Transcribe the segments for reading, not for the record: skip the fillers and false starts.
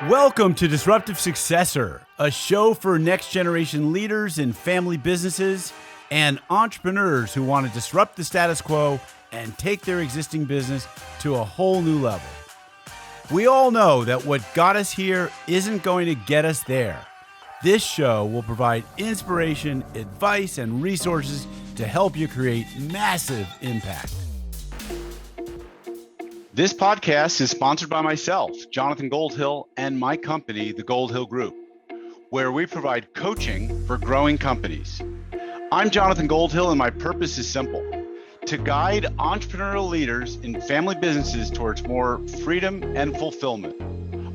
Welcome to Disruptive Successor, a show for next generation leaders in family businesses and entrepreneurs who want to disrupt the status quo and take their existing business to a whole new level. We all know that what got us here isn't going to get us there. This show will provide inspiration, advice, and resources to help you create massive impact. This podcast is sponsored by myself, Jonathan Goldhill, and my company, the Goldhill Group, where we provide coaching for growing companies. I'm Jonathan Goldhill, and my purpose is simple: to guide entrepreneurial leaders in family businesses towards more freedom and fulfillment.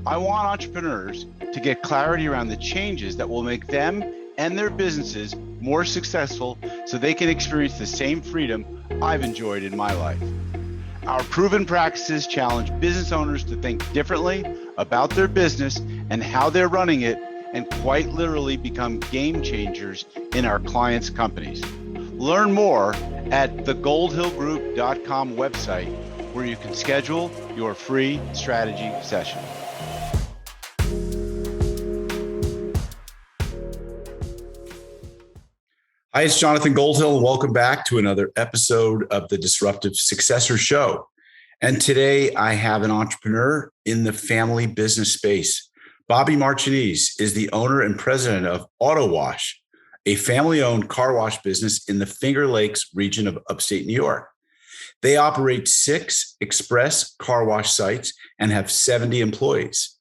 I want entrepreneurs to get clarity around the changes that will make them and their businesses more successful so they can experience the same freedom I've enjoyed in my life. Our proven practices challenge business owners to think differently about their business and how they're running it, and quite literally become game changers in our clients' companies. Learn more at thegoldhillgroup.com website, where you can schedule your free strategy session. Hi, it's Jonathan Goldhill, and welcome back to another episode of the Disruptive Successor Show. And today I have an entrepreneur in the family business space. Bobby Marchenese is the owner and president of Auto Wash, a family-owned car wash business in the Finger Lakes region of upstate New York. They operate 6 express car wash sites and have 70 employees.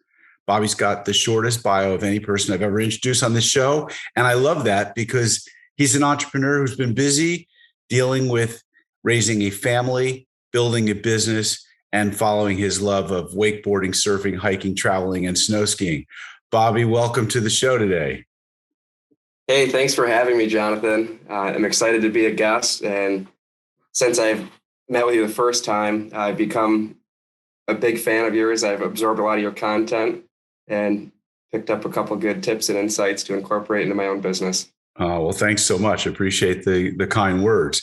Bobby's got the shortest bio of any person I've ever introduced on this show, and I love that because he's an entrepreneur who's been busy dealing with raising a family, building a business, and following his love of wakeboarding, surfing, hiking, traveling, and snow skiing. Bobby, welcome to the show today. Hey, thanks for having me, Jonathan. I'm excited to be a guest. And since I've met with you the first time, I've become a big fan of yours. I've absorbed a lot of your content and picked up a couple good tips and insights to incorporate into my own business. Well, thanks so much. I appreciate the kind words.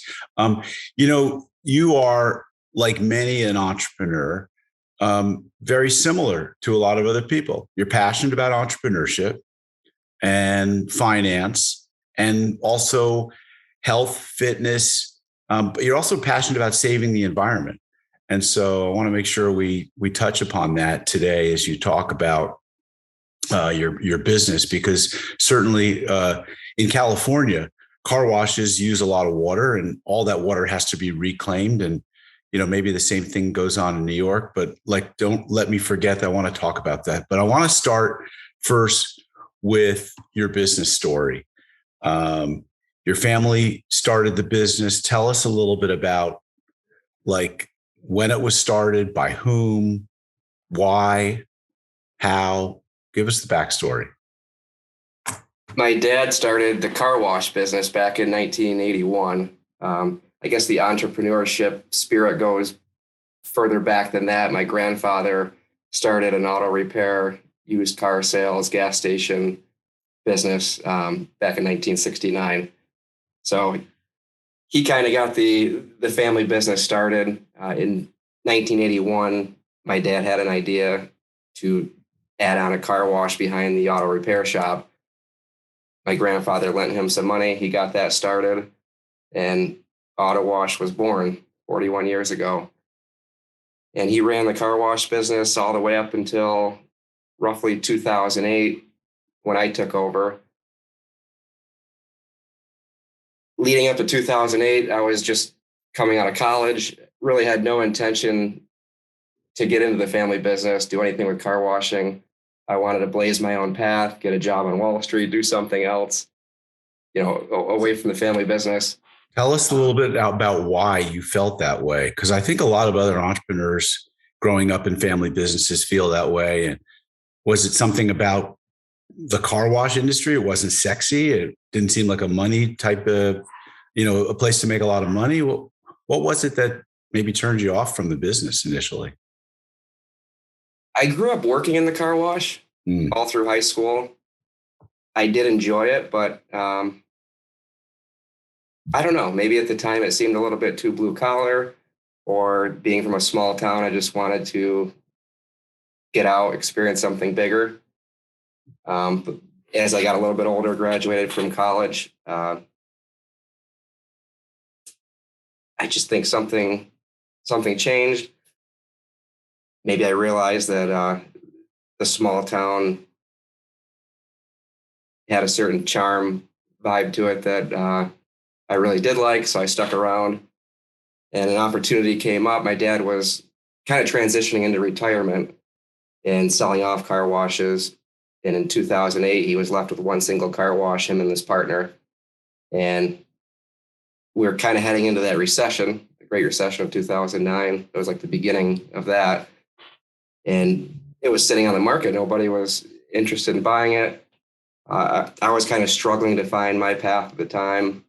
You are, like many an entrepreneur, very similar to a lot of other people. You're passionate about entrepreneurship and finance and also health, fitness, but you're also passionate about saving the environment. And so I want to make sure we touch upon that today as you talk about your business, because certainly in California, car washes use a lot of water, and all that water has to be reclaimed. And maybe the same thing goes on in New York, but don't let me forget that I want to talk about that. But I want to start first with your business story. Your family started the business. Tell us a little bit about when it was started, by whom, why, how. Give us the backstory. My dad started the car wash business back in 1981. I guess the entrepreneurship spirit goes further back than that. My grandfather started an auto repair, used car sales, gas station business back in 1969. So he kind of got the family business started. In 1981, my dad had an idea to add on a car wash behind the auto repair shop. My grandfather lent him some money. He got that started, and Auto Wash was born 41 years ago. And he ran the car wash business all the way up until roughly 2008 when I took over. Leading up to 2008, I was just coming out of college, really had no intention to get into the family business, do anything with car washing. I wanted to blaze my own path, get a job on Wall Street, do something else, away from the family business. Tell us a little bit about why you felt that way, because I think a lot of other entrepreneurs growing up in family businesses feel that way. And was it something about the car wash industry? It wasn't sexy. It didn't seem like a money type of, a place to make a lot of money. What was it that maybe turned you off from the business initially? I grew up working in the car wash all through high school. I did enjoy it, but I don't know, maybe at the time it seemed a little bit too blue collar, or being from a small town, I just wanted to get out, experience something bigger. But as I got a little bit older, graduated from college, I just think something changed. Maybe I realized that the small town had a certain charm vibe to it that I really did like, so I stuck around. And an opportunity came up. My dad was kind of transitioning into retirement and selling off car washes. And in 2008, he was left with one single car wash, him and his partner. And we were kind of heading into that recession, the Great Recession of 2009. It was like the beginning of that. And it was sitting on the market. Nobody was interested in buying it. I was kind of struggling to find my path at the time.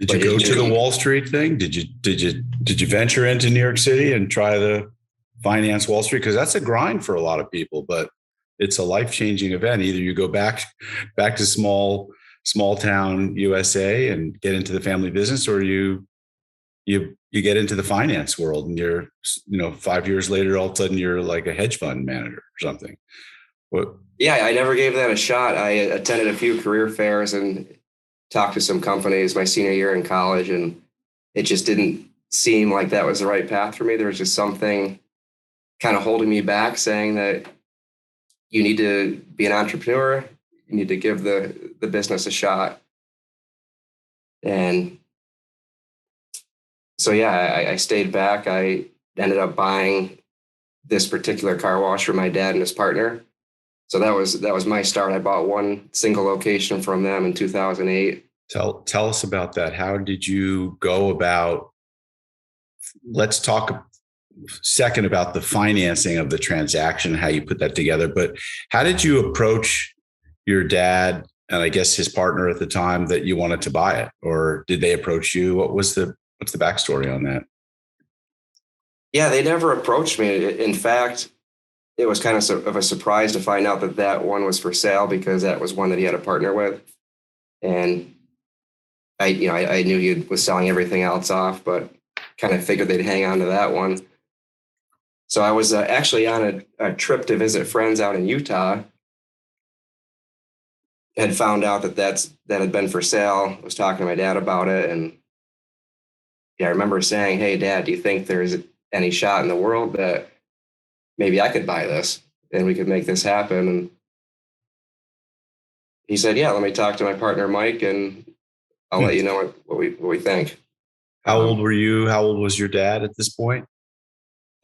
Did you go to the Wall Street thing? Did you venture into New York City and try to finance Wall Street? Because that's a grind for a lot of people, but it's a life-changing event. Either you go back to small town USA and get into the family business, or you get into the finance world and you're 5 years later, all of a sudden you're like a hedge fund manager or something. What? Yeah, I never gave that a shot. I attended a few career fairs and talked to some companies my senior year in college, and it just didn't seem like that was the right path for me. There was just something kind of holding me back, saying that you need to be an entrepreneur. You need to give the business a shot. And so, yeah, I stayed back. I ended up buying this particular car wash for my dad and his partner. So that was my start. I bought one single location from them in 2008. Tell us about that. How did you go about? Let's talk a second about the financing of the transaction, how you put that together. But how did you approach your dad and I guess his partner at the time that you wanted to buy it, or did they approach you? What's the backstory on that? Yeah, they never approached me. In fact, it was kind of a surprise to find out that one was for sale, because that was one that he had a partner with. And I knew he was selling everything else off, but kind of figured they'd hang on to that one. So I was actually on a trip to visit friends out in Utah. Had found out that had been for sale. I was talking to my dad about it, and yeah, I remember saying, "Hey, Dad, do you think there's any shot in the world that maybe I could buy this and we could make this happen?" And he said, "Yeah, let me talk to my partner, Mike, and I'll let you know what we think." How old were you? How old was your dad at this point?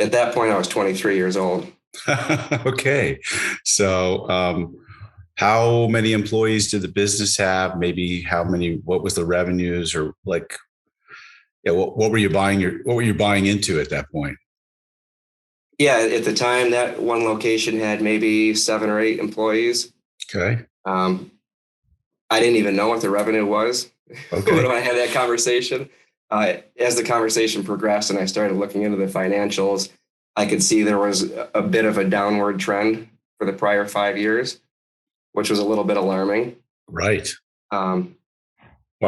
At that point, I was 23 years old. Okay. So, how many employees did the business have? Maybe what was the revenues, or like, yeah, what were you buying into at that point? Yeah, at the time, that one location had maybe 7 or 8 employees. Okay. I didn't even know what the revenue was Okay. when I had that conversation. As the conversation progressed and I started looking into the financials, I could see there was a bit of a downward trend for the prior 5 years, which was a little bit alarming. Right. Why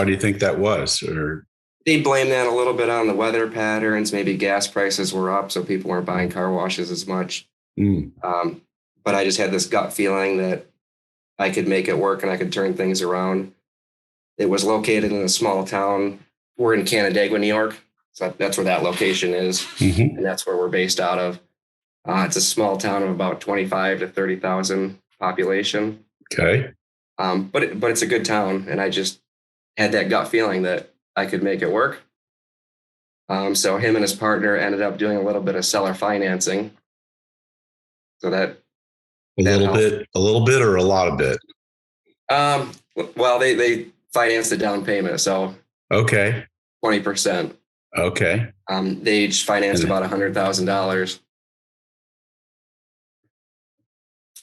do you think that was? Or they blame that a little bit on the weather patterns. Maybe gas prices were up, so people weren't buying car washes as much. But I just had this gut feeling that I could make it work and I could turn things around. It was located in a small town. We're in Canandaigua, New York. So that's where that location is. And that's where we're based out of. It's a small town of about 25 to 30,000 population. Okay. But it's a good town. And I just had that gut feeling that I could make it work. So him and his partner ended up doing a little bit of seller financing. So that a little bit or a lot of bit? Well, they financed the down payment. So okay. 20%. Okay. They each financed about $100,000.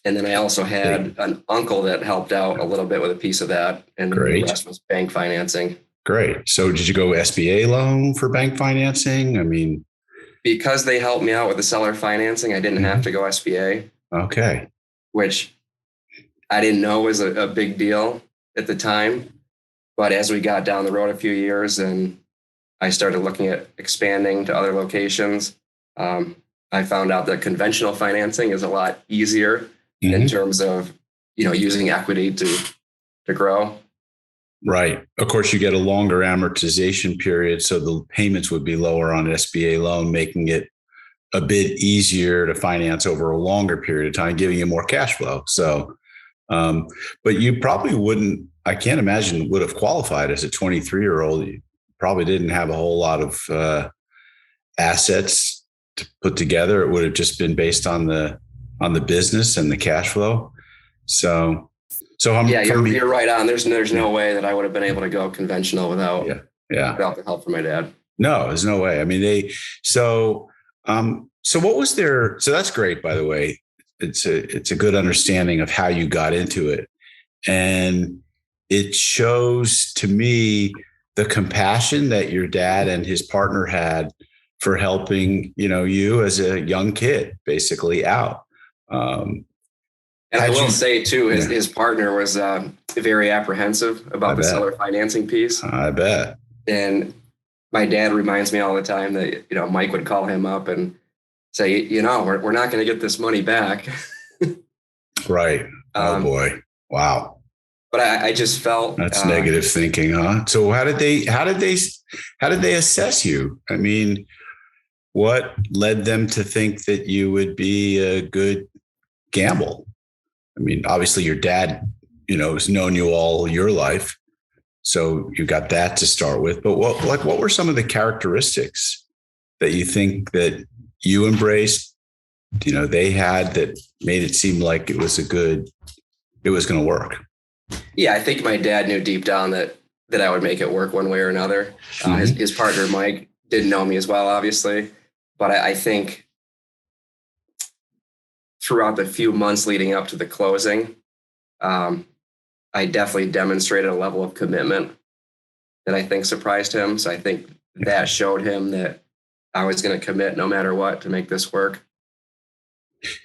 And then I also had an uncle that helped out a little bit with a piece of that. And the rest was bank financing. Great. So did you go SBA loan for bank financing? I mean, because they helped me out with the seller financing, I didn't have to go SBA. Okay. Which I didn't know was a big deal at the time. But as we got down the road a few years and I started looking at expanding to other locations, I found out that conventional financing is a lot easier in terms of, using equity to grow. Right. Of course, you get a longer amortization period, so the payments would be lower on an SBA loan, making it a bit easier to finance over a longer period of time, giving you more cash flow. So, but you probably wouldn't, I can't imagine, would have qualified as a 23-year-old. You probably didn't have a whole lot of assets to put together. It would have just been based on the business and the cash flow. So you're right on. There's no way that I would have been able to go conventional without the help from my dad. No, there's no way. I mean, so what was their, so that's great, by the way. It's a good understanding of how you got into it. And it shows to me the compassion that your dad and his partner had for helping, you as a young kid basically out. And I will say too, his partner was very apprehensive about the seller financing piece. I bet. And my dad reminds me all the time that, Mike would call him up and say, we're not going to get this money back. Right. Oh boy. Wow. But I just felt that's negative thinking, huh? So how did they assess you? I mean, what led them to think that you would be a good gamble? I mean, obviously your dad, has known you all your life. So you got that to start with, but what were some of the characteristics that you think that you embraced, they had that made it seem like it was going to work? Yeah, I think my dad knew deep down that I would make it work one way or another. His partner, Mike, didn't know me as well, obviously, but I think throughout the few months leading up to the closing, I definitely demonstrated a level of commitment that I think surprised him. So I think that showed him that I was going to commit no matter what to make this work.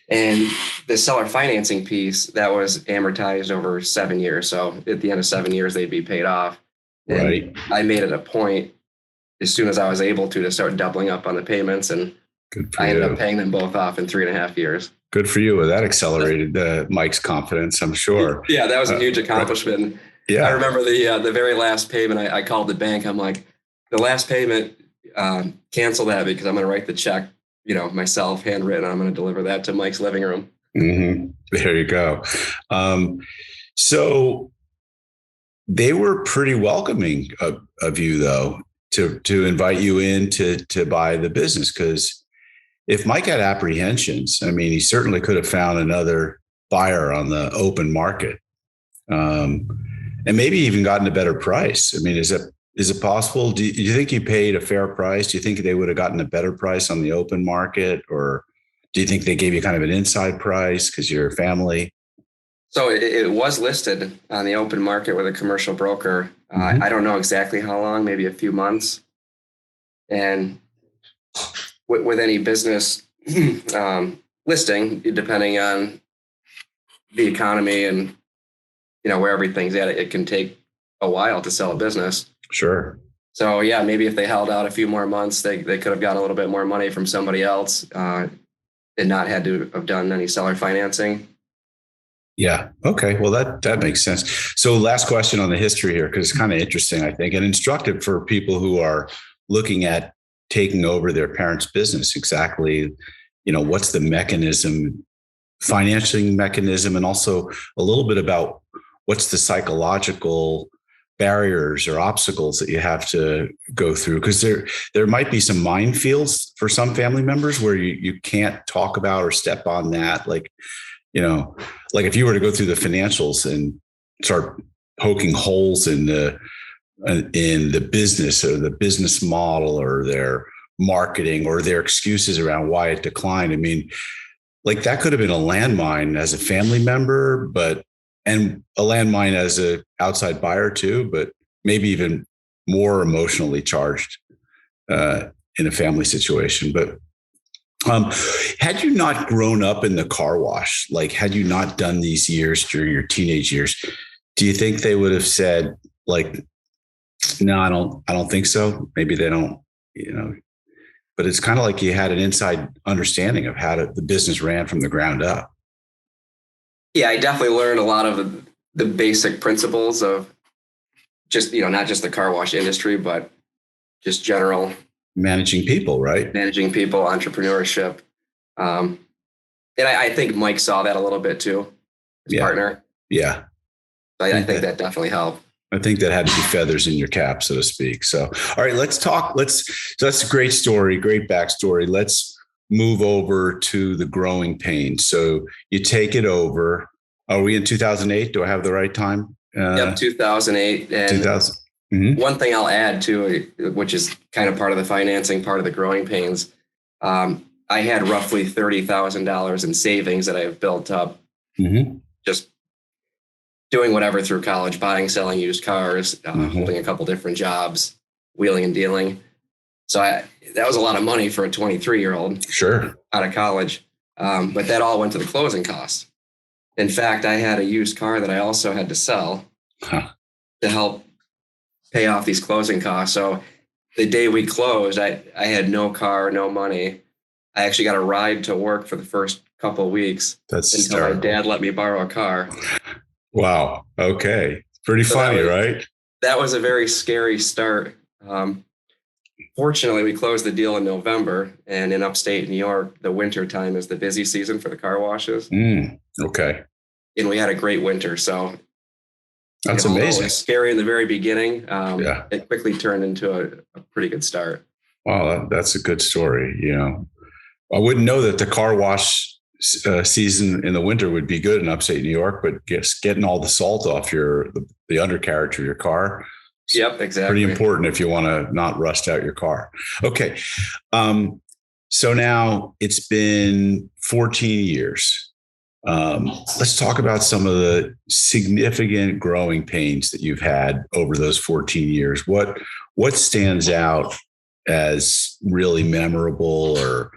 And the seller financing piece, that was amortized over 7 years. So at the end of 7 years, they'd be paid off. And right. I made it a point as soon as I was able to start doubling up on the payments. And I ended up paying them both off in 3.5 years. Good for you. Well, that accelerated Mike's confidence, I'm sure. Yeah, that was a huge accomplishment. Yeah, I remember the very last payment. I called the bank. I'm like, the last payment, cancel that because I'm going to write the check, myself, handwritten. I'm going to deliver that to Mike's living room. Mm-hmm. There you go. So they were pretty welcoming of you, though, to invite you in to buy the business, because if Mike had apprehensions, I mean, he certainly could have found another buyer on the open market, and maybe even gotten a better price. I mean, is it possible? Do you think you paid a fair price? Do you think they would have gotten a better price on the open market, or do you think they gave you kind of an inside price because you're a family? So it was listed on the open market with a commercial broker. I don't know exactly how long, maybe a few months, and with any business listing, depending on the economy and where everything's at, it can take a while to sell a business. Sure. So yeah, maybe if they held out a few more months, they could have gotten a little bit more money from somebody else and not had to have done any seller financing. Yeah. Okay. Well, that makes sense. So last question on the history here, because it's kind of interesting, I think, and instructive for people who are looking at taking over their parents' business. Exactly, what's the mechanism, financing mechanism, and also a little bit about what's the psychological barriers or obstacles that you have to go through, because there might be some minefields for some family members where you can't talk about or step on that. Like if you were to go through the financials and start poking holes in the business or the business model or their marketing or their excuses around why it declined. I mean, like that could have been a landmine as a family member, and a landmine as a outside buyer too, but maybe even more emotionally charged in a family situation. But had you not grown up in the car wash, like had you not done these years during your teenage years, do you think they would have said like, no, I don't think so. Maybe they don't, but it's kind of like you had an inside understanding of how the business ran from the ground up. Yeah, I definitely learned a lot of the basic principles of just, not just the car wash industry, but just general Managing people, right? managing people, entrepreneurship. And I think Mike saw that a little bit too, his partner. Yeah. I think that definitely helped. I think that had to be feathers in your cap, so to speak. So, all right, let's talk. So that's a great story, great backstory. Let's move over to the growing pains. So you take it over. Are we in 2008? Do I have the right time? Yep, 2008. And 2000. Mm-hmm. One thing I'll add too, which is kind of part of the financing, part of the growing pains. I had roughly $30,000 in savings that I've built up, just doing whatever through college, buying, selling used cars, holding a couple different jobs, wheeling and dealing. So that was a lot of money for a 23-year-old Sure. out of college. But that all went to the closing costs. In fact, I had a used car that I also had to sell to help pay off these closing costs. So the day we closed, I had no car, no money. I actually got a ride to work for the first couple of weeks. That's until terrible. my dad let me borrow a car. Wow. Okay. Pretty funny, right? That was a very scary start. Fortunately, we closed the deal in November, and in upstate New York, the winter time is the busy season for the car washes. Okay. And we had a great winter. So that's amazing. It was scary in the very beginning. Yeah. It quickly turned into a pretty good start. Wow, that's a good story. I wouldn't know that the car wash season in the winter would be good in upstate New York, but just getting all the salt off the undercarriage of your car. Yep, exactly. Pretty important if you want to not rust out your car. Okay. So now it's been 14 years. Let's talk about some of the significant growing pains that you've had over those 14 years. What stands out as really memorable or,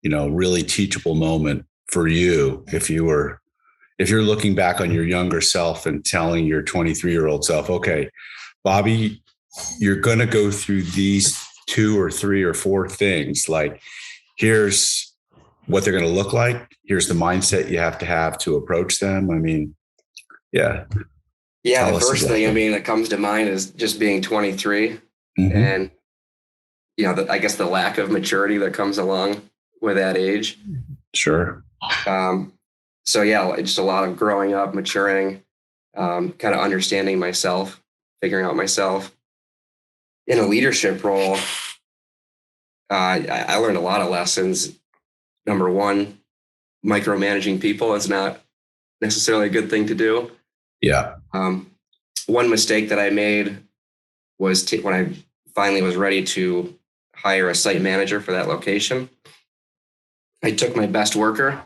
really teachable moment for you if you're looking back on your younger self and telling your 23-year-old self, okay, Bobby, you're going to go through these 2 or 3 or 4 things. Like, here's what they're going to look like. Here's the mindset you have to approach them. I mean, yeah. Yeah. The first thing, that comes to mind is just being 23 and, I guess the lack of maturity that comes along with that age. Sure. So yeah, just a lot of growing up, maturing, kind of understanding myself, figuring out myself. In a leadership role, I learned a lot of lessons. Number one, micromanaging people is not necessarily a good thing to do. Yeah. One mistake that I made was when I finally was ready to hire a site manager for that location, I took my best worker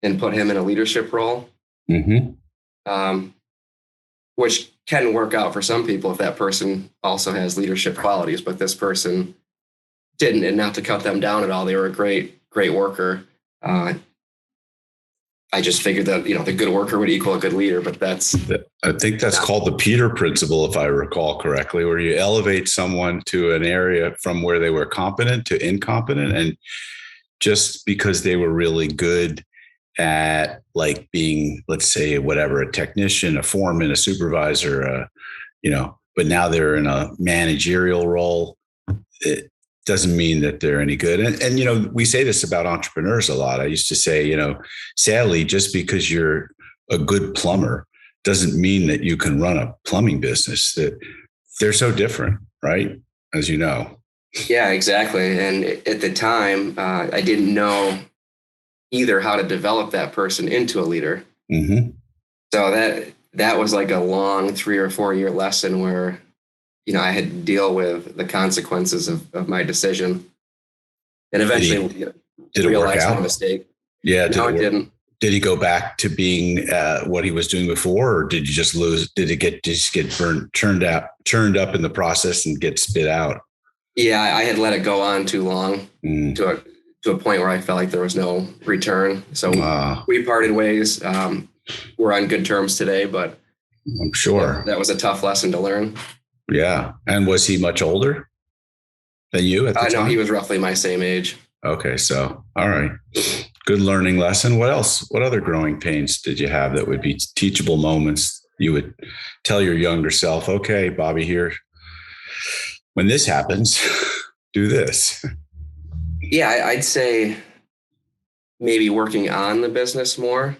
and put him in a leadership role, which can work out for some people if that person also has leadership qualities, but this person didn't. And not to cut them down at all, they were a great worker. I just figured that, the good worker would equal a good leader, but I think that's called the Peter principle, if I recall correctly, where you elevate someone to an area from where they were competent to incompetent. And just because they were really good at like being, let's say, whatever, a technician, a foreman, a supervisor, but now they're in a managerial role, it doesn't mean that they're any good. And we say this about entrepreneurs a lot. I used to say, sadly, just because you're a good plumber doesn't mean that you can run a plumbing business. That they're so different, right? As you know. Yeah, exactly. And at the time, I didn't know either how to develop that person into a leader. So that was like a long 3 or 4 year lesson where, I had to deal with the consequences of my decision, and eventually did it work out? My mistake. Yeah, no, it didn't. Did he go back to being what he was doing before, or did you just lose? Did it get turned up in the process and get spit out? Yeah, I had let it go on too long to a point where I felt like there was no return. So we parted ways. We're on good terms today, but I'm sure that was a tough lesson to learn. Yeah. And was he much older than you at the time? No, he was roughly my same age. Okay. So, all right. Good learning lesson. What else? What other growing pains did you have that would be teachable moments you would tell your younger self, okay, Bobby, here, when this happens, do this? Yeah, I'd say maybe working on the business more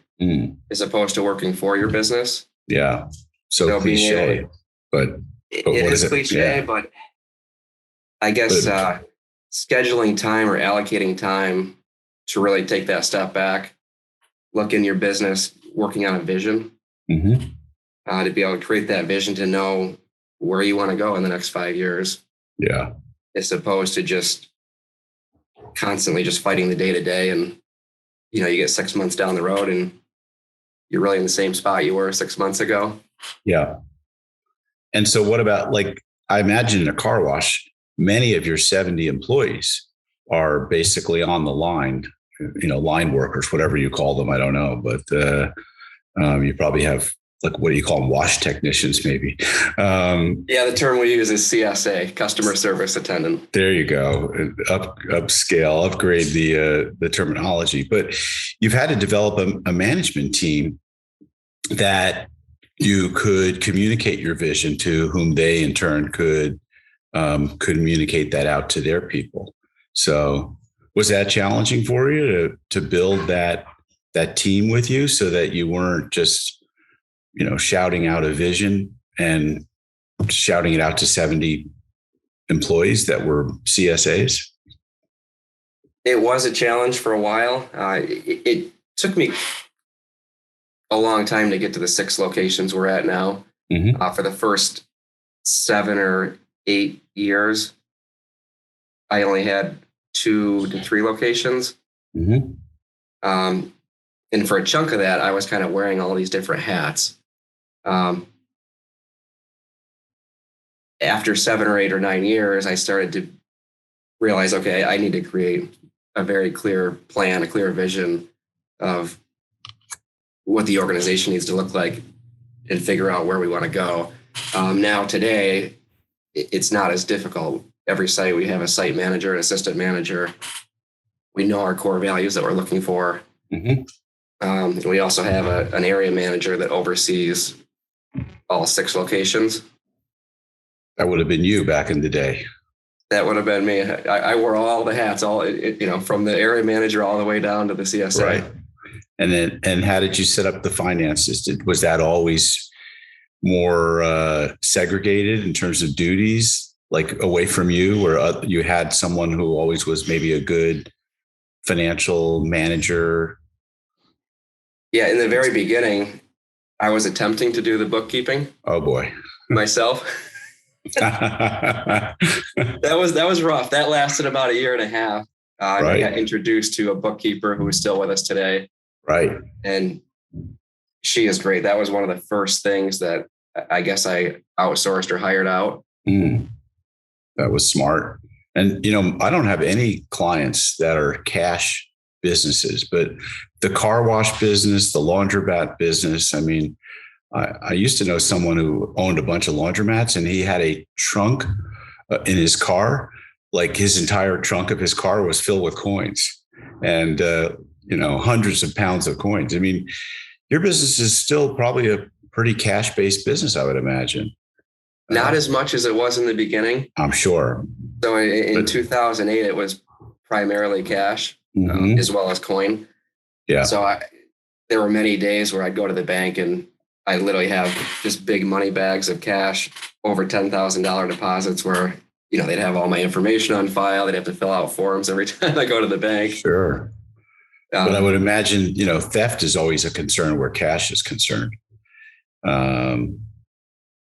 as opposed to working for your business. Yeah. So cliche, but it what is it? Cliche, Yeah. but I guess scheduling time or allocating time to really take that step back, look in your business, working on a vision, to be able to create that vision, to know where you want to go in the next 5 years. Yeah. As opposed to just constantly just fighting the day to day. And, you get 6 months down the road and you're really in the same spot you were 6 months ago. Yeah. And so what about, like, I imagine in a car wash, many of your 70 employees are basically on the line, line workers, whatever you call them. I don't know, but you probably have, like, what do you call them? Wash technicians, maybe. The term we use is CSA, customer service attendant. There you go. Upscale, upgrade the terminology. But you've had to develop a management team that you could communicate your vision to, whom they in turn could communicate that out to their people. So was that challenging for you to build that team with you, so that you weren't just, shouting out a vision and shouting it out to 70 employees that were CSAs? It was a challenge for a while. It took me a long time to get to the 6 locations we're at now. For the first 7 or 8 years, I only had 2 to 3 locations. And for a chunk of that, I was kind of wearing all these different hats. After 7 or 8 or 9 years, I started to realize, okay, I need to create a very clear plan, a clear vision of what the organization needs to look like and figure out where we want to go. Now, today, it's not as difficult. Every site, we have a site manager, an assistant manager. We know our core values that we're looking for. We also have an area manager that oversees all 6 locations. That would have been you back in the day. That would have been me. I wore all the hats, from the area manager all the way down to the CSA. Right. And how did you set up the finances? Was that always more segregated in terms of duties, like away from you, or you had someone who always was maybe a good financial manager? Yeah, in the very beginning, I was attempting to do the bookkeeping. Oh boy, myself. That was rough. That lasted about 1.5 years. I got introduced to a bookkeeper who is still with us today. Right. And she is great. That was one of the first things that I guess I outsourced or hired out. That was smart. And, I don't have any clients that are cash businesses, but the car wash business, the laundromat business, I mean, I used to know someone who owned a bunch of laundromats, and he had a trunk in his car. Like, his entire trunk of his car was filled with coins and, hundreds of pounds of coins. I mean, your business is still probably a pretty cash-based business, I would imagine. Not as much as it was in the beginning. I'm sure. So in 2008, it was primarily cash as well as coin. Yeah. So there were many days where I'd go to the bank and I literally have just big money bags of cash, over $10,000 deposits where, they'd have all my information on file. They'd have to fill out forms every time I go to the bank. Sure. But I would imagine, theft is always a concern where cash is concerned. Back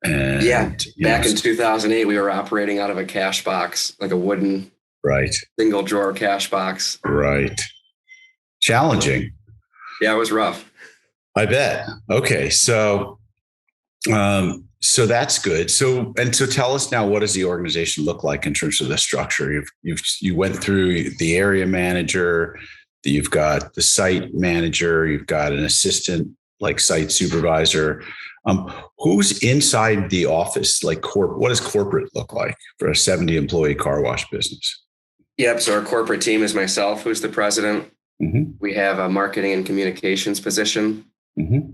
in 2008, we were operating out of a cash box, like a wooden single drawer cash box. Right. Challenging. Yeah, it was rough. I bet. Okay. So that's good. So tell us now, what does the organization look like in terms of the structure? You went through the area manager, you've got the site manager, you've got an assistant like site supervisor. Who's inside the office? Like what does corporate look like for a 70 employee car wash business? Yep. So our corporate team is myself, who's the president. Mm-hmm. We have a marketing and communications position. Mm-hmm.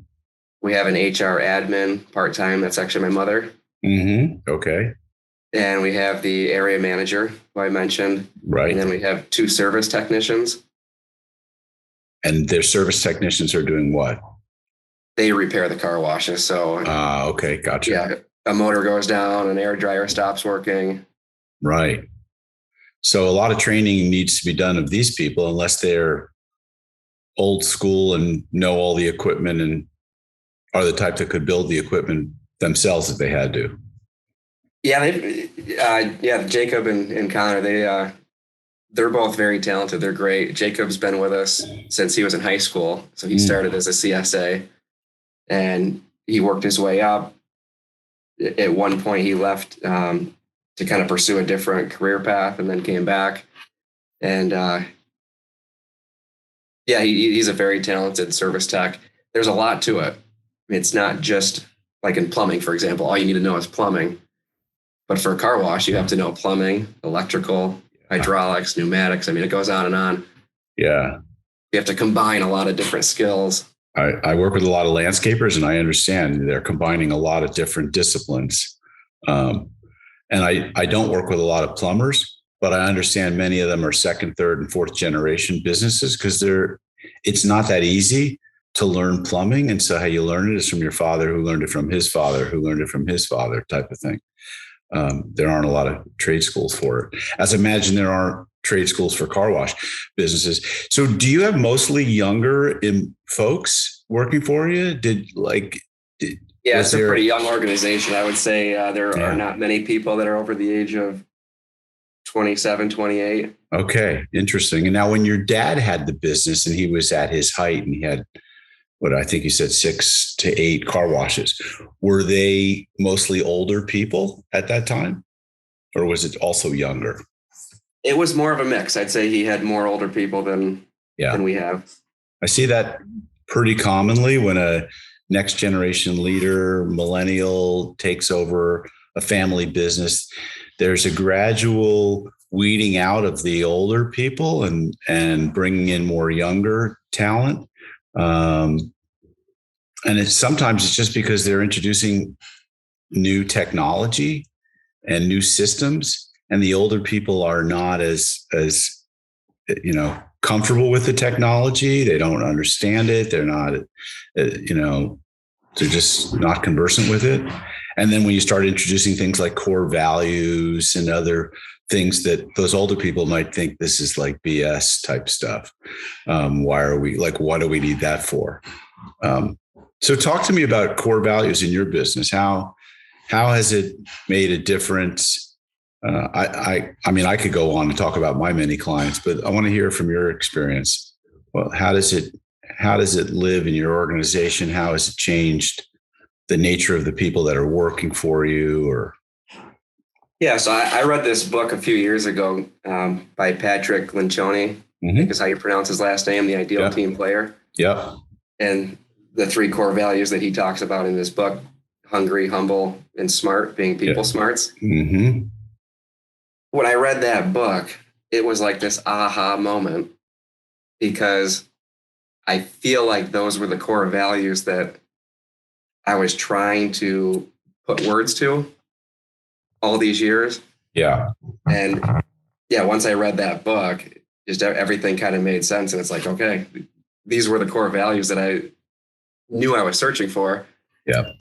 We have an HR admin part-time. That's actually my mother. Mm-hmm. Okay. And we have the area manager, who I mentioned. Right. And then we have 2 service technicians. And their service technicians are doing what? They repair the car washes. So, okay. Gotcha. Yeah. A motor goes down, an air dryer stops working. Right. So a lot of training needs to be done of these people, unless they're old school and know all the equipment and are the type that could build the equipment themselves if they had to. Yeah, Jacob and Connor, they're both very talented. They're great. Jacob's been with us since he was in high school. So he started as a CSA and he worked his way up. At one point he left to kind of pursue a different career path and then came back. And he's a very talented service tech. There's a lot to it. It's not just like in plumbing, for example, all you need to know is plumbing. But for a car wash, you have to know plumbing, electrical, hydraulics, pneumatics. I mean, it goes on and on. Yeah. You have to combine a lot of different skills. I work with a lot of landscapers, and I understand they're combining a lot of different disciplines. And I don't work with a lot of plumbers, but I understand many of them are second, third, and fourth generation businesses because it's not that easy to learn plumbing. And so how you learn it is from your father, who learned it from his father, who learned it from his father, type of thing. There aren't a lot of trade schools for it. As I imagine there aren't trade schools for car wash businesses. So do you have mostly younger folks working for you? It's a pretty young organization. I would say there are not many people that are over the age of 27, 28. Okay. Interesting. And now when your dad had the business and he was at his height and he had, what I think you said 6 to 8 car washes, were they mostly older people at that time? Or was it also younger? It was more of a mix. I'd say he had more older people than we have. I see that pretty commonly when a next generation leader, millennial, takes over a family business. There's a gradual weeding out of the older people and bringing in more younger talent. And sometimes it's just because they're introducing new technology and new systems, and the older people are not as comfortable with the technology. They don't understand it. They're not, they're just not conversant with it. And then when you start introducing things like core values and other things that those older people might think this is like BS type stuff. What do we need that for? So talk to me about core values in your business. How has it made a difference? I mean, I could go on and talk about my many clients, but I want to hear from your experience. Well, how does it live in your organization? How has it changed the nature of the people that are working for you? So I read this book a few years ago by Patrick Lencioni, I think is how you pronounce his last name, The Ideal Team Player. Yeah. And the 3 core values that he talks about in this book: hungry, humble, and smart, being people smarts. Mm-hmm. When I read that book, it was like this aha moment, because I feel like those were the core values that I was trying to put words to all these years. Yeah. And once I read that book, just everything kind of made sense. And it's like, okay, these were the core values that I knew I was searching for. Yeah. All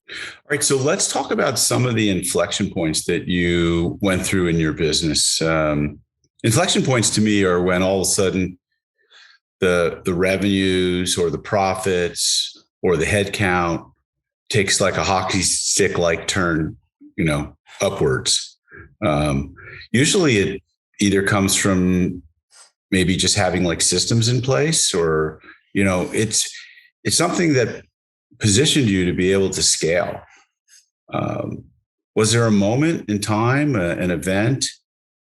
right. So let's talk about some of the inflection points that you went through in your business. Inflection points to me are when all of a sudden the revenues or the profits or the head count takes like a hockey stick like turn, upwards. Usually it either comes from maybe just having like systems in place, or, it's something that positioned you to be able to scale. Was there a moment in time, an event?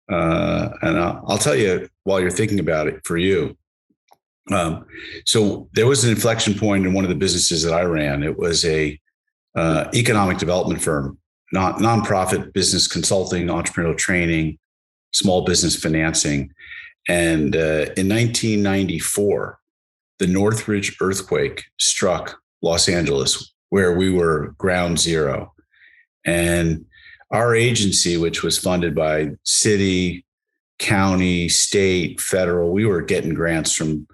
And I'll tell you while you're thinking about it for you, So there was an inflection point in one of the businesses that I ran. It was a economic development firm, nonprofit business consulting, entrepreneurial training, small business financing. And in 1994, the Northridge earthquake struck Los Angeles, where we were ground zero. And our agency, which was funded by city, county, state, federal, we were getting grants from,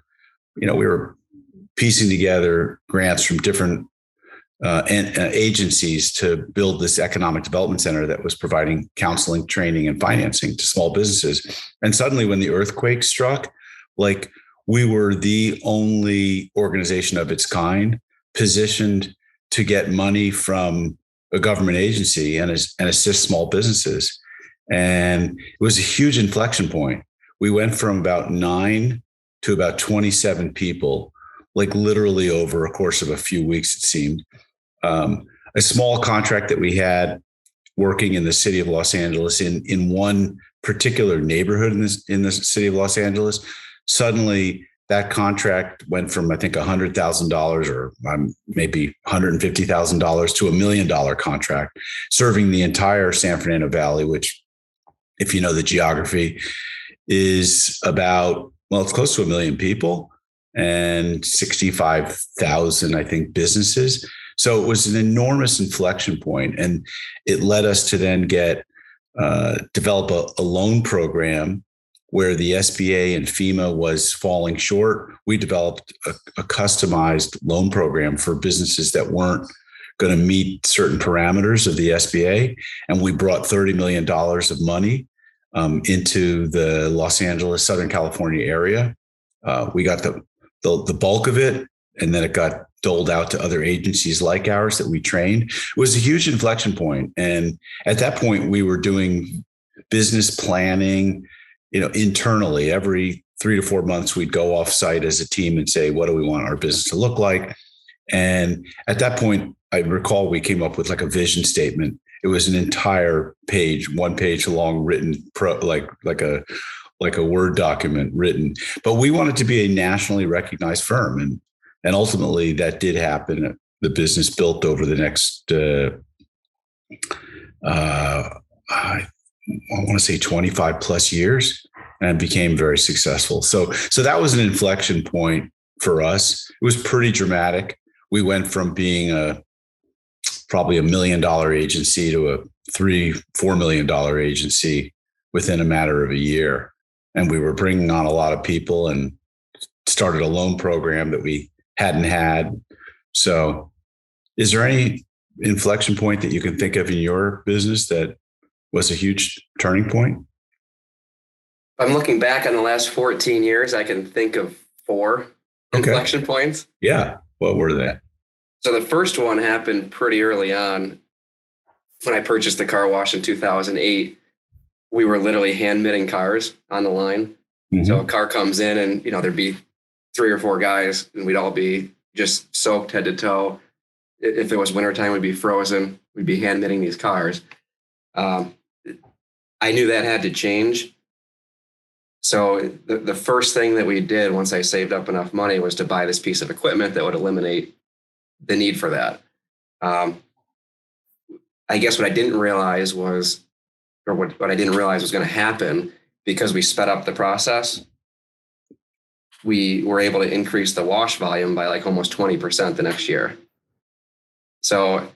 we were piecing together grants from different agencies to build this economic development center that was providing counseling, training, and financing to small businesses. And suddenly when the earthquake struck, like, we were the only organization of its kind positioned to get money from a government agency and assist small businesses. And it was a huge inflection point. We went from about 9 to about 27 people, like literally over a course of a few weeks, it seemed. A small contract that we had working in the city of Los Angeles in one particular neighborhood in the city of Los Angeles. Suddenly that contract went from, I think, $100,000 or maybe $150,000 to $1 million contract, serving the entire San Fernando Valley, which, if you know the geography, is about, well, it's close to 1 million people and 65,000, I think, businesses. So it was an enormous inflection point, and it led us to then develop a loan program where the SBA and FEMA was falling short. We developed a customized loan program for businesses that weren't going to meet certain parameters of the SBA. And we brought $30 million of money into the Los Angeles, Southern California area. We got the bulk of it, and then it got doled out to other agencies like ours that we trained. It was a huge inflection point. And at that point, we were doing business planning, internally. Every 3 to 4 months, we'd go off site as a team and say, what do we want our business to look like? And at that point, I recall we came up with like a vision statement. It was an entire page, 1 page long, written like a Word document written. But we wanted to be a nationally recognized firm. And ultimately that did happen. The business built over the next, I want to say 25 plus years, and became very successful. So that was an inflection point for us. It was pretty dramatic. We went from being probably $1 million agency to a $3-4 million agency within a matter of a year. And we were bringing on a lot of people and started a loan program that we hadn't had. So is there any inflection point that you can think of in your business that was a huge turning point? I'm looking back on the last 14 years. I can think of 4 inflection points. Yeah. What were they? So the first one happened pretty early on when I purchased the car wash in 2008. We were literally hand mitting cars on the line. Mm-hmm. So a car comes in and, there'd be 3 or 4 guys and we'd all be just soaked head to toe. If it was wintertime, we'd be frozen. We'd be hand mitting these cars. I knew that had to change. So the first thing that we did once I saved up enough money was to buy this piece of equipment that would eliminate the need for that. I guess what I didn't realize was going to happen, because we sped up the process. We were able to increase the wash volume by like almost 20% the next year. So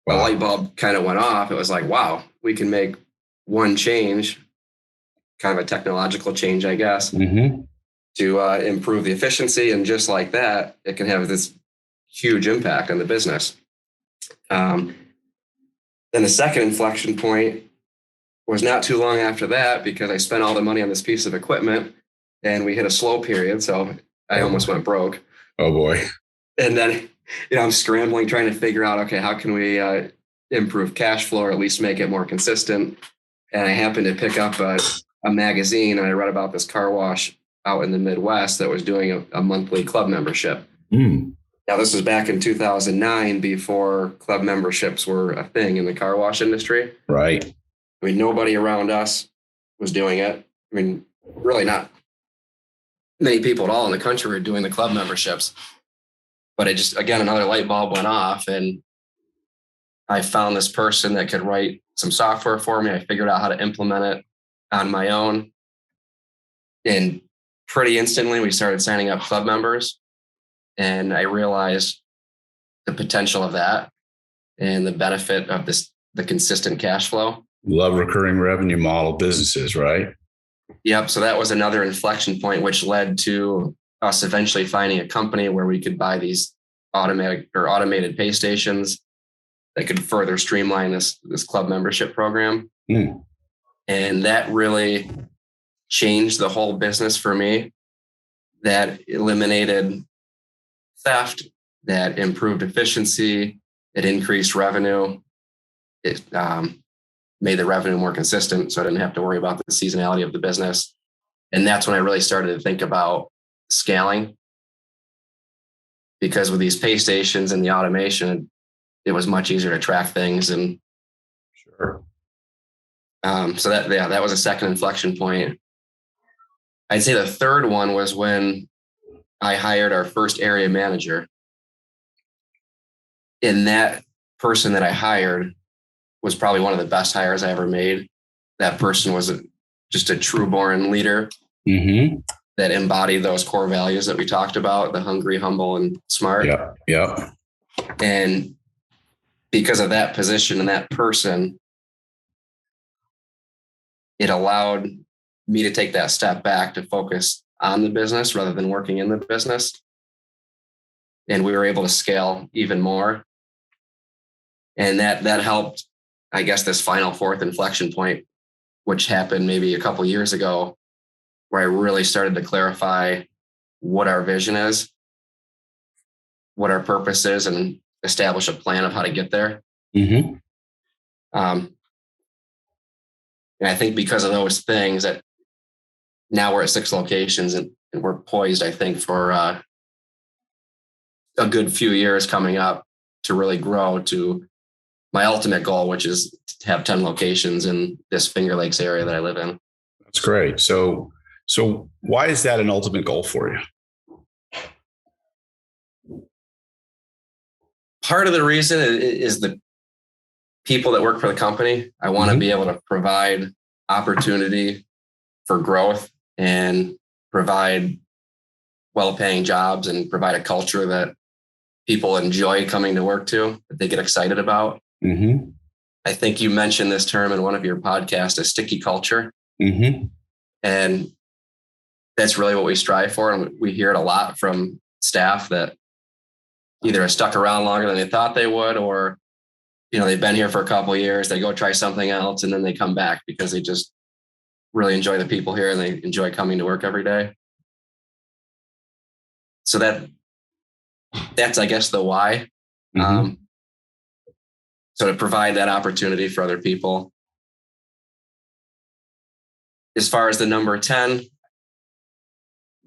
the light bulb kind of went off. It was like, wow, we can make one change, kind of a technological change, I guess, mm-hmm. to improve the efficiency. And just like that, it can have this huge impact on the business. Then the second inflection point was not too long after that, because I spent all the money on this piece of equipment and we hit a slow period. So I almost went broke. Oh boy. And then, I'm scrambling, trying to figure out, okay, how can we improve cash flow or at least make it more consistent? And I happened to pick up a magazine, and I read about this car wash out in the Midwest that was doing a monthly club membership. Mm. Now, this was back in 2009, before club memberships were a thing in the car wash industry. Right. I mean, nobody around us was doing it. I mean, really not many people at all in the country were doing the club memberships. But it just, again, another light bulb went off, and I found this person that could write some software for me. I figured out how to implement it on my own. And pretty instantly, we started signing up club members. And I realized the potential of that and the benefit of the consistent cash flow. Love recurring revenue model businesses, right? Yep. So that was another inflection point, which led to us eventually finding a company where we could buy these automated pay stations that could further streamline this club membership program. And that really changed the whole business for me. That eliminated theft, that improved efficiency, it increased revenue. It made the revenue more consistent, so I didn't have to worry about the seasonality of the business. And that's when I really started to think about scaling. Because with these pay stations and the automation, it was much easier to track things. And sure. So that was a second inflection point. I'd say the third one was when I hired our first area manager. And that person that I hired was probably one of the best hires I ever made. That person was just a true born leader that embodied those core values that we talked about, the hungry, humble, and smart. Yeah. And because of that position and that person, it allowed me to take that step back to focus on the business rather than working in the business. And we were able to scale even more. And that helped, I guess, this final fourth inflection point, which happened maybe a couple of years ago, where I really started to clarify what our vision is, what our purpose is, and establish a plan of how to get there. And I think because of those things, that now we're at 6 locations and we're poised, I think, for a good few years coming up to really grow to my ultimate goal, which is to have 10 locations in this Finger Lakes area that I live in. That's great. So why is that an ultimate goal for you? Part of the reason is the people that work for the company. I want to be able to provide opportunity for growth and provide well-paying jobs and provide a culture that people enjoy coming to work to, that they get excited about. I think you mentioned this term in one of your podcasts, a sticky culture. And that's really what we strive for. And we hear it a lot from staff that either are stuck around longer than they thought they would, or, they've been here for a couple of years, they go try something else, and then they come back because they just really enjoy the people here and they enjoy coming to work every day. So that's, I guess, the why. So to provide that opportunity for other people. As far as the number 10,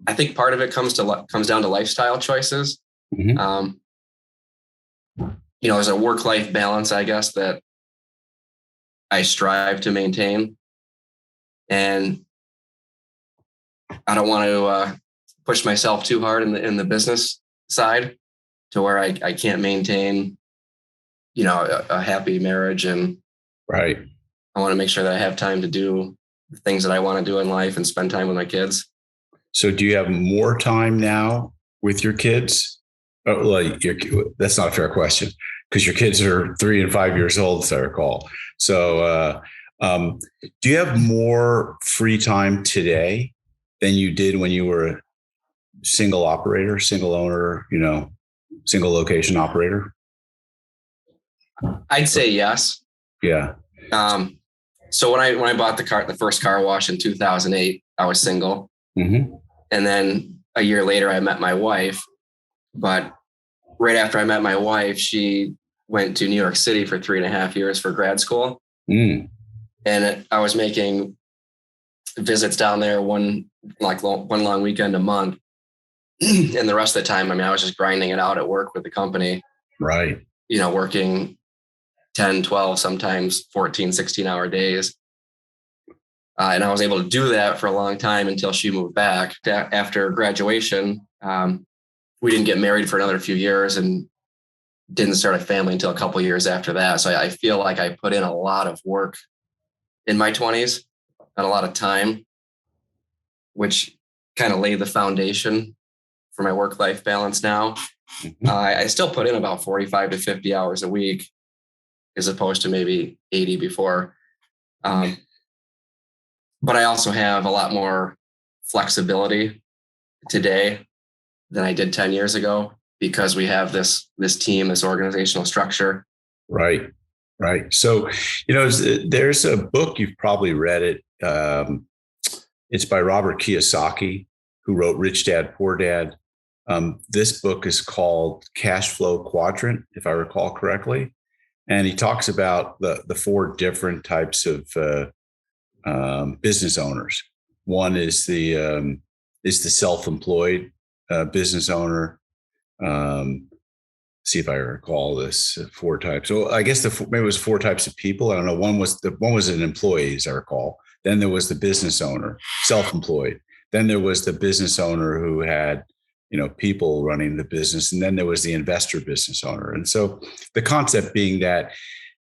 I think part of it comes down to lifestyle choices. There's a work-life balance, I guess, that I strive to maintain. And I don't want to push myself too hard in the business side to where I can't maintain, a happy marriage. And right. I want to make sure that I have time to do the things that I want to do in life and spend time with my kids. So do you have more time now with your kids? That's not a fair question, because your kids are 3 and 5 years old, as I recall. So do you have more free time today than you did when you were a single operator, single owner, single location operator? I'd say yes. Yeah. So when I bought the first car wash in 2008, I was single. And then a year later, I met my wife. But right after I met my wife, she went to New York City for 3.5 years for grad school. And I was making visits down there one long weekend a month. And the rest of the time, I was just grinding it out at work with the company. Right. Working 10, 12, sometimes 14, 16-hour days. And I was able to do that for a long time until she moved back after graduation. We didn't get married for another few years and didn't start a family until a couple of years after that. So I feel like I put in a lot of work in my 20s and a lot of time, which kind of laid the foundation for my work-life balance now. I still put in about 45 to 50 hours a week as opposed to maybe 80 before. But I also have a lot more flexibility today than I did 10 years ago because we have this team, this organizational structure. Right. So, there's a book, you've probably read it. It's by Robert Kiyosaki, who wrote Rich Dad, Poor Dad. This book is called Cash Flow Quadrant, if I recall correctly. And he talks about the four different types of business owners. One is the self-employed business owner. See if I recall this four types. So I guess maybe it was four types of people. I don't know. One was an employee, as I recall. Then there was the business owner, self-employed. Then there was the business owner who had, people running the business. And then there was the investor business owner. And so the concept being that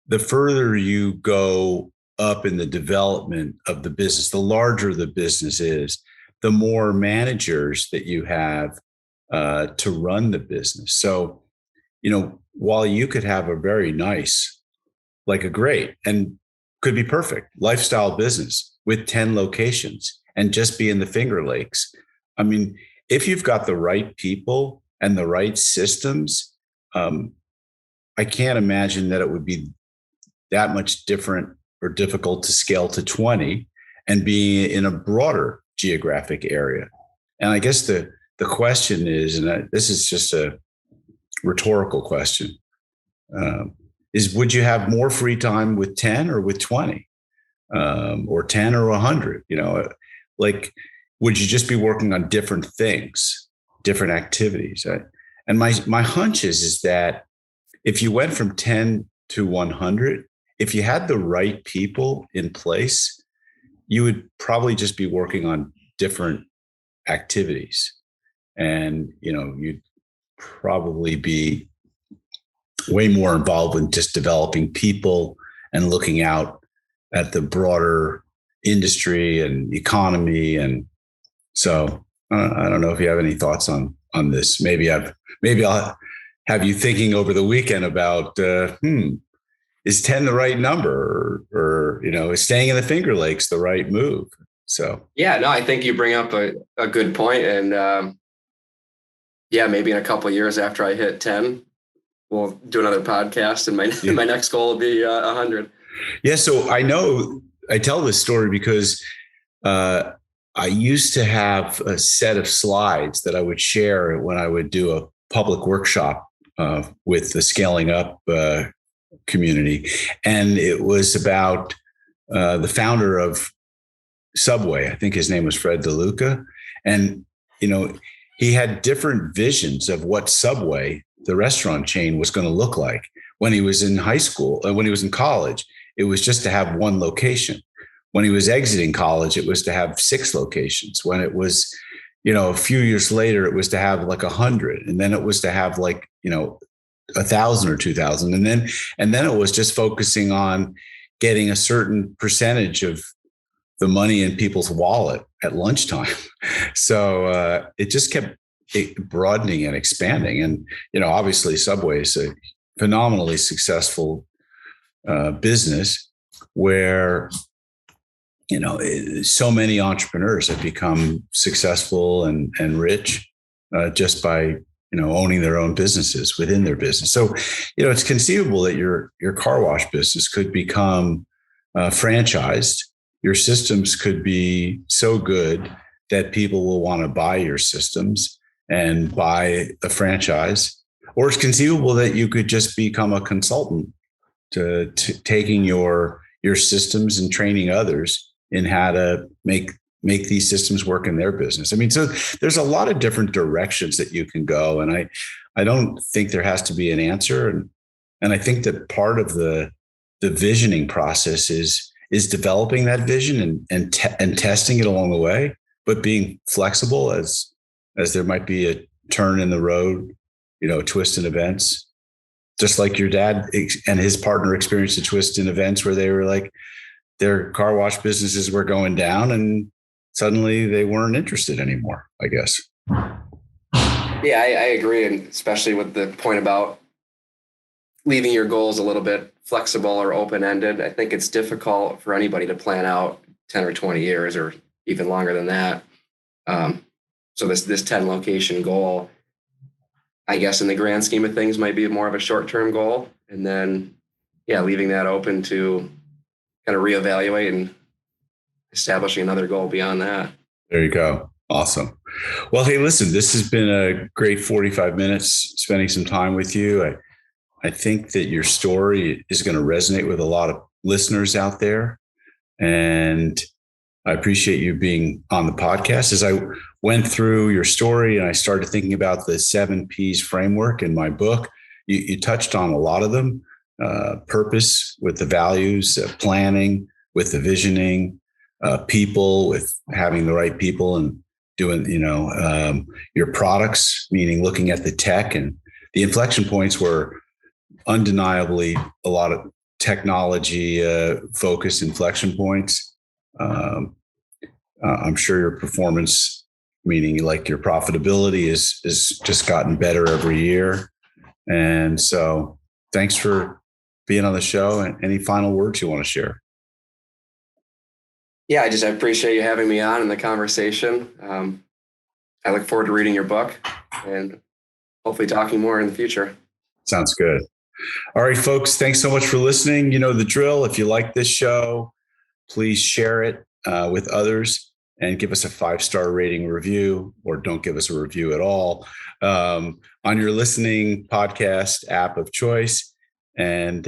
the further you go up in the development of the business, the larger the business is, the more managers that you have to run the business. So, while you could have a very nice, like a great and could be perfect lifestyle business with 10 locations and just be in the Finger Lakes. I mean, if you've got the right people and the right systems, I can't imagine that it would be that much different or difficult to scale to 20 and be in a broader geographic area. And I guess the question is, and this is just a rhetorical question, is would you have more free time with 10 or with 20 or 10 or 100? Like, would you just be working on different things, different activities? And my hunch is that if you went from 10 to 100, if you had the right people in place, you would probably just be working on different activities. And, you'd probably be way more involved in just developing people and looking out at the broader industry and economy. And so I don't know if you have any thoughts on this. Maybe I'll have you thinking over the weekend about, is 10 the right number, or is staying in the Finger Lakes the right move? So, yeah, no, I think you bring up a good point. And maybe in a couple of years after I hit 10, we'll do another podcast, and my next goal will be 100. Yeah. So I tell this story because I used to have a set of slides that I would share when I would do a public workshop with the Scaling Up community. And it was about the founder of Subway. I think his name was Fred DeLuca. And, he had different visions of what Subway, the restaurant chain, was going to look like. When he was in high school, when he was in college, it was just to have one location. When he was exiting college, it was to have 6 locations. When it was, a few years later, it was to have like 100. And then it was to have 1,000 or 2,000. And then it was just focusing on getting a certain percentage of the money in people's wallet at lunchtime. So it just kept broadening and expanding. And, obviously Subway is a phenomenally successful business where, so many entrepreneurs have become successful and rich just by, owning their own businesses within their business. So, it's conceivable that your car wash business could become franchised. Your systems could be so good that people will want to buy your systems and buy a franchise. Or it's conceivable that you could just become a consultant to taking your systems and training others in how to make these systems work in their business. I mean, so there's a lot of different directions that you can go. And I don't think there has to be an answer. And I think that part of the visioning process is is developing that vision and testing it along the way, but being flexible as there might be a turn in the road, a twist in events. Just like your dad and his partner experienced a twist in events where they were like, their car wash businesses were going down and suddenly they weren't interested anymore, I guess. Yeah, I agree. And especially with the point about leaving your goals a little bit flexible or open-ended. I think it's difficult for anybody to plan out 10 or 20 years or even longer than that. So this 10 location goal, I guess in the grand scheme of things, might be more of a short-term goal. And then, leaving that open to kind of reevaluate and establishing another goal beyond that. There you go. Awesome. Well, hey, listen, this has been a great 45 minutes spending some time with you. I think that your story is going to resonate with a lot of listeners out there. And I appreciate you being on the podcast. As I went through your story and I started thinking about the 7 P's framework in my book, you touched on a lot of them. Purpose with the values, planning with the visioning, people with having the right people and doing, your products, meaning looking at the tech, and the inflection points were undeniably a lot of technology focused inflection points. I'm sure your performance, meaning like your profitability is just gotten better every year. And so thanks for being on the show. And any final words you want to share? Yeah, I appreciate you having me on in the conversation. I look forward to reading your book and hopefully talking more in the future. Sounds good. All right, folks, thanks so much for listening. You know the drill. If you like this show, please share it with others and give us a 5-star rating review, or don't give us a review at all on your listening podcast app of choice. And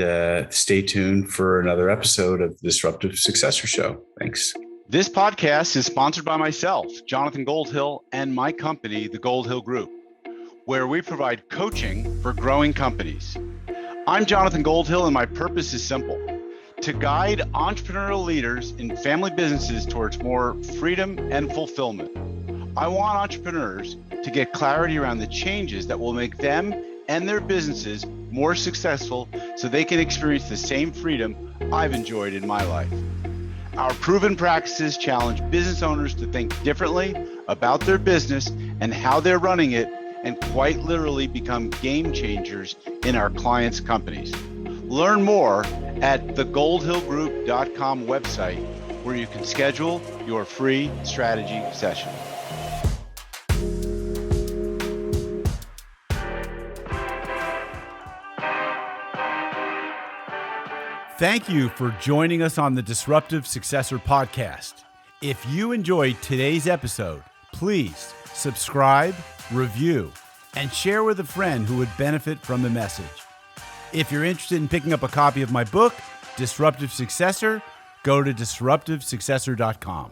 stay tuned for another episode of the Disruptive Successor Show. Thanks. This podcast is sponsored by myself, Jonathan Goldhill, and my company, the Goldhill Group, where we provide coaching for growing companies. I'm Jonathan Goldhill, and my purpose is simple: to guide entrepreneurial leaders in family businesses towards more freedom and fulfillment. I want entrepreneurs to get clarity around the changes that will make them and their businesses more successful so they can experience the same freedom I've enjoyed in my life. Our proven practices challenge business owners to think differently about their business and how they're running it, and quite literally become game changers in our clients' companies. Learn more at thegoldhillgroup.com website, where you can schedule your free strategy session. Thank you for joining us on the Disruptive Successor podcast. If you enjoyed today's episode, please subscribe, review, and share with a friend who would benefit from the message. If you're interested in picking up a copy of my book, Disruptive Successor, go to disruptivesuccessor.com.